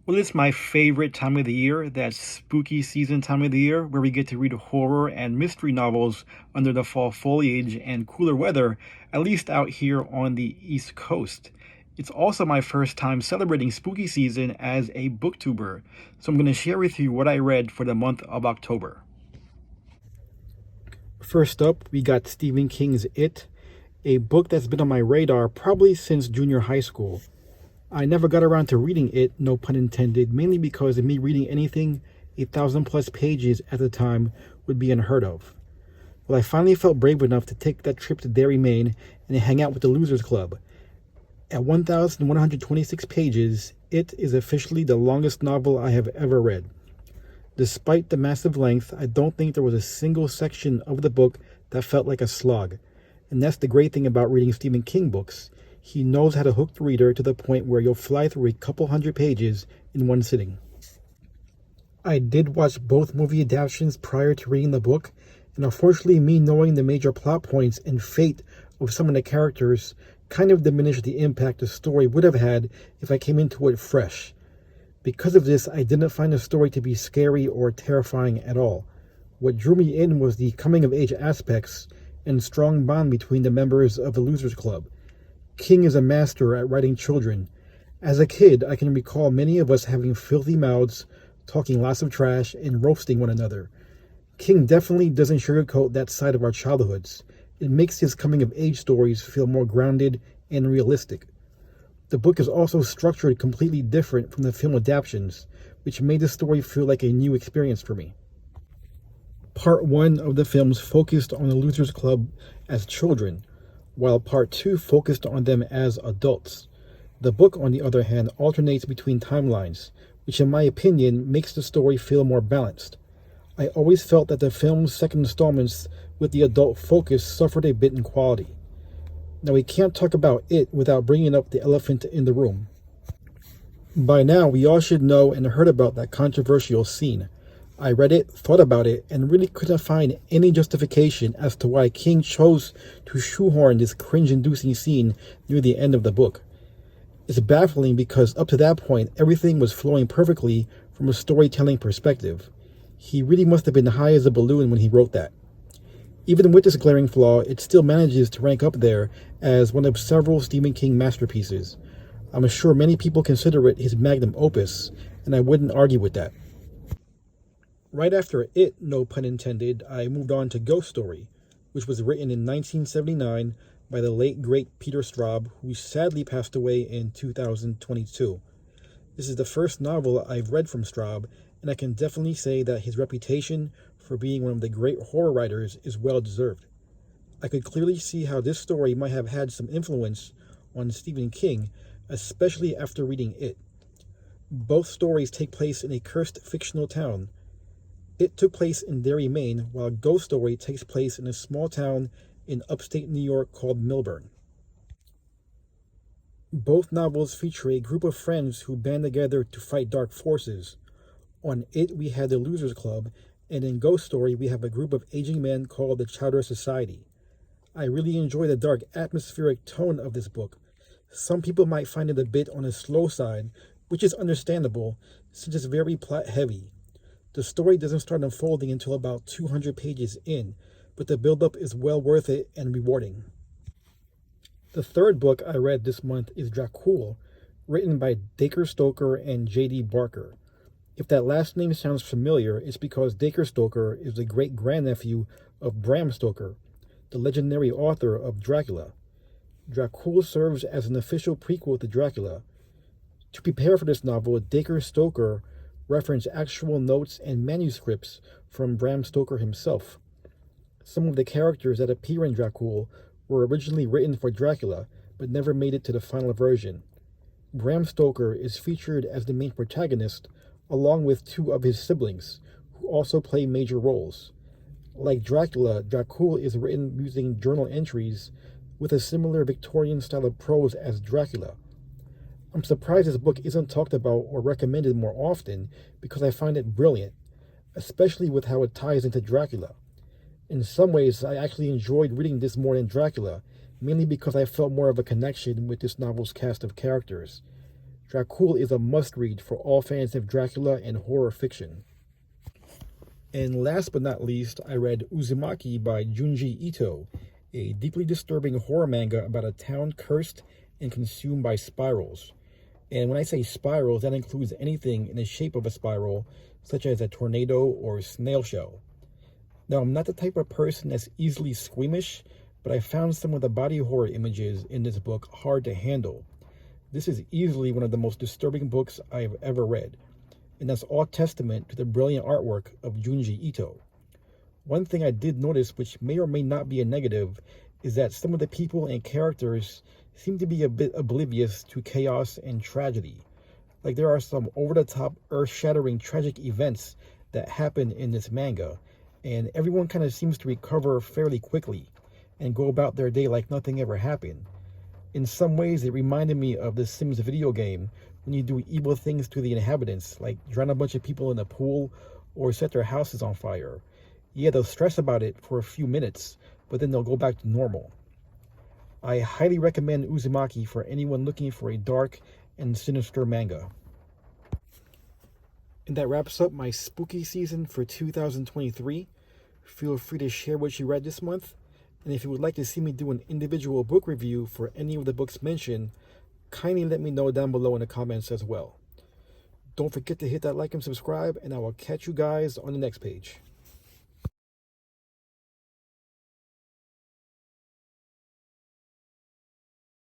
Well, it's my favorite time of the year, that spooky season time of the year, where we get to read horror and mystery novels under the fall foliage and cooler weather, at least out here on the East Coast. It's also my first time celebrating spooky season as a booktuber, so I'm going to share with you what I read for the month of October. First up, we got Stephen King's It, a book that's been on my radar probably since junior high school. I never got around to reading it, no pun intended, mainly because of me reading anything 1,000 plus pages at the time would be unheard of. Well, I finally felt brave enough to take that trip to Derry, Maine, and hang out with the Losers Club. At 1,126 pages, it is officially the longest novel I have ever read. Despite the massive length, I don't think there was a single section of the book that felt like a slog. And that's the great thing about reading Stephen King books. He knows how to hook the reader to the point where you'll fly through a couple hundred pages in one sitting. I did watch both movie adaptations prior to reading the book, and unfortunately me knowing the major plot points and fate of some of the characters kind of diminished the impact the story would have had if I came into it fresh. Because of this, I didn't find the story to be scary or terrifying at all. What drew me in was the coming-of-age aspects and strong bond between the members of the Losers Club. King is a master at writing children. As a kid, I can recall many of us having filthy mouths, talking lots of trash, and roasting one another. King definitely doesn't sugarcoat that side of our childhoods. It makes his coming-of-age stories feel more grounded and realistic. The book is also structured completely different from the film adaptations, which made the story feel like a new experience for me. Part 1 of the films focused on the Losers Club as children, while Part 2 focused on them as adults. The book, on the other hand, alternates between timelines, which in my opinion makes the story feel more balanced. I always felt that the film's second installments with the adult focus suffered a bit in quality. Now, we can't talk about it without bringing up the elephant in the room. By now, we all should know and heard about that controversial scene. I read it, thought about it, and really couldn't find any justification as to why King chose to shoehorn this cringe-inducing scene near the end of the book. It's baffling because up to that point, everything was flowing perfectly from a storytelling perspective. He really must have been high as a balloon when he wrote that. Even with this glaring flaw, it still manages to rank up there as one of several Stephen King masterpieces. I'm sure many people consider it his magnum opus, and I wouldn't argue with that. Right after it, no pun intended, I moved on to Ghost Story, which was written in 1979 by the late great Peter Straub, who sadly passed away in 2022. This is the first novel I've read from Straub, and I can definitely say that his reputation for being one of the great horror writers is well deserved. I could clearly see how this story might have had some influence on Stephen King, especially after reading it. Both stories take place in a cursed fictional town. It took place in Derry, Maine, while Ghost Story takes place in a small town in upstate New York called Millburn. Both novels feature a group of friends who band together to fight dark forces. On It, we had the Losers Club, and in Ghost Story, we have a group of aging men called the Chowder Society. I really enjoy the dark atmospheric tone of this book. Some people might find it a bit on the slow side, which is understandable since it's very plot heavy. The story doesn't start unfolding until about 200 pages in, but the build-up is well worth it and rewarding. The third book I read this month is Dracul, written by Dacre Stoker and J.D. Barker. If that last name sounds familiar, it's because Dacre Stoker is the great-grandnephew of Bram Stoker, the legendary author of Dracula. Dracul serves as an official prequel to Dracula. To prepare for this novel, Dacre Stoker reference actual notes and manuscripts from Bram Stoker himself. Some of the characters that appear in Dracul were originally written for Dracula, but never made it to the final version. Bram Stoker is featured as the main protagonist, along with two of his siblings, who also play major roles. Like Dracula, Dracul is written using journal entries with a similar Victorian style of prose as Dracula. I'm surprised this book isn't talked about or recommended more often because I find it brilliant, especially with how it ties into Dracula. In some ways, I actually enjoyed reading this more than Dracula, mainly because I felt more of a connection with this novel's cast of characters. Dracula is a must-read for all fans of Dracula and horror fiction. And last but not least, I read Uzumaki by Junji Ito, a deeply disturbing horror manga about a town cursed and consumed by spirals. And when I say spirals, that includes anything in the shape of a spiral, such as a tornado or snail shell. Now, I'm not the type of person that's easily squeamish, but I found some of the body horror images in this book hard to handle. This is easily one of the most disturbing books I've ever read, and that's all testament to the brilliant artwork of Junji Ito. One thing I did notice, which may or may not be a negative, is that some of the people and characters seem to be a bit oblivious to chaos and tragedy. Like there are some over-the-top, earth-shattering tragic events that happen in this manga, and everyone kind of seems to recover fairly quickly and go about their day like nothing ever happened. In some ways, it reminded me of the Sims video game when you do evil things to the inhabitants, like drown a bunch of people in a pool or set their houses on fire. Yeah, they'll stress about it for a few minutes, but then they'll go back to normal. I highly recommend Uzumaki for anyone looking for a dark and sinister manga. And that wraps up my spooky season for 2023. Feel free to share what you read this month. And if you would like to see me do an individual book review for any of the books mentioned, kindly let me know down below in the comments as well. Don't forget to hit that like and subscribe, and I will catch you guys on the next page.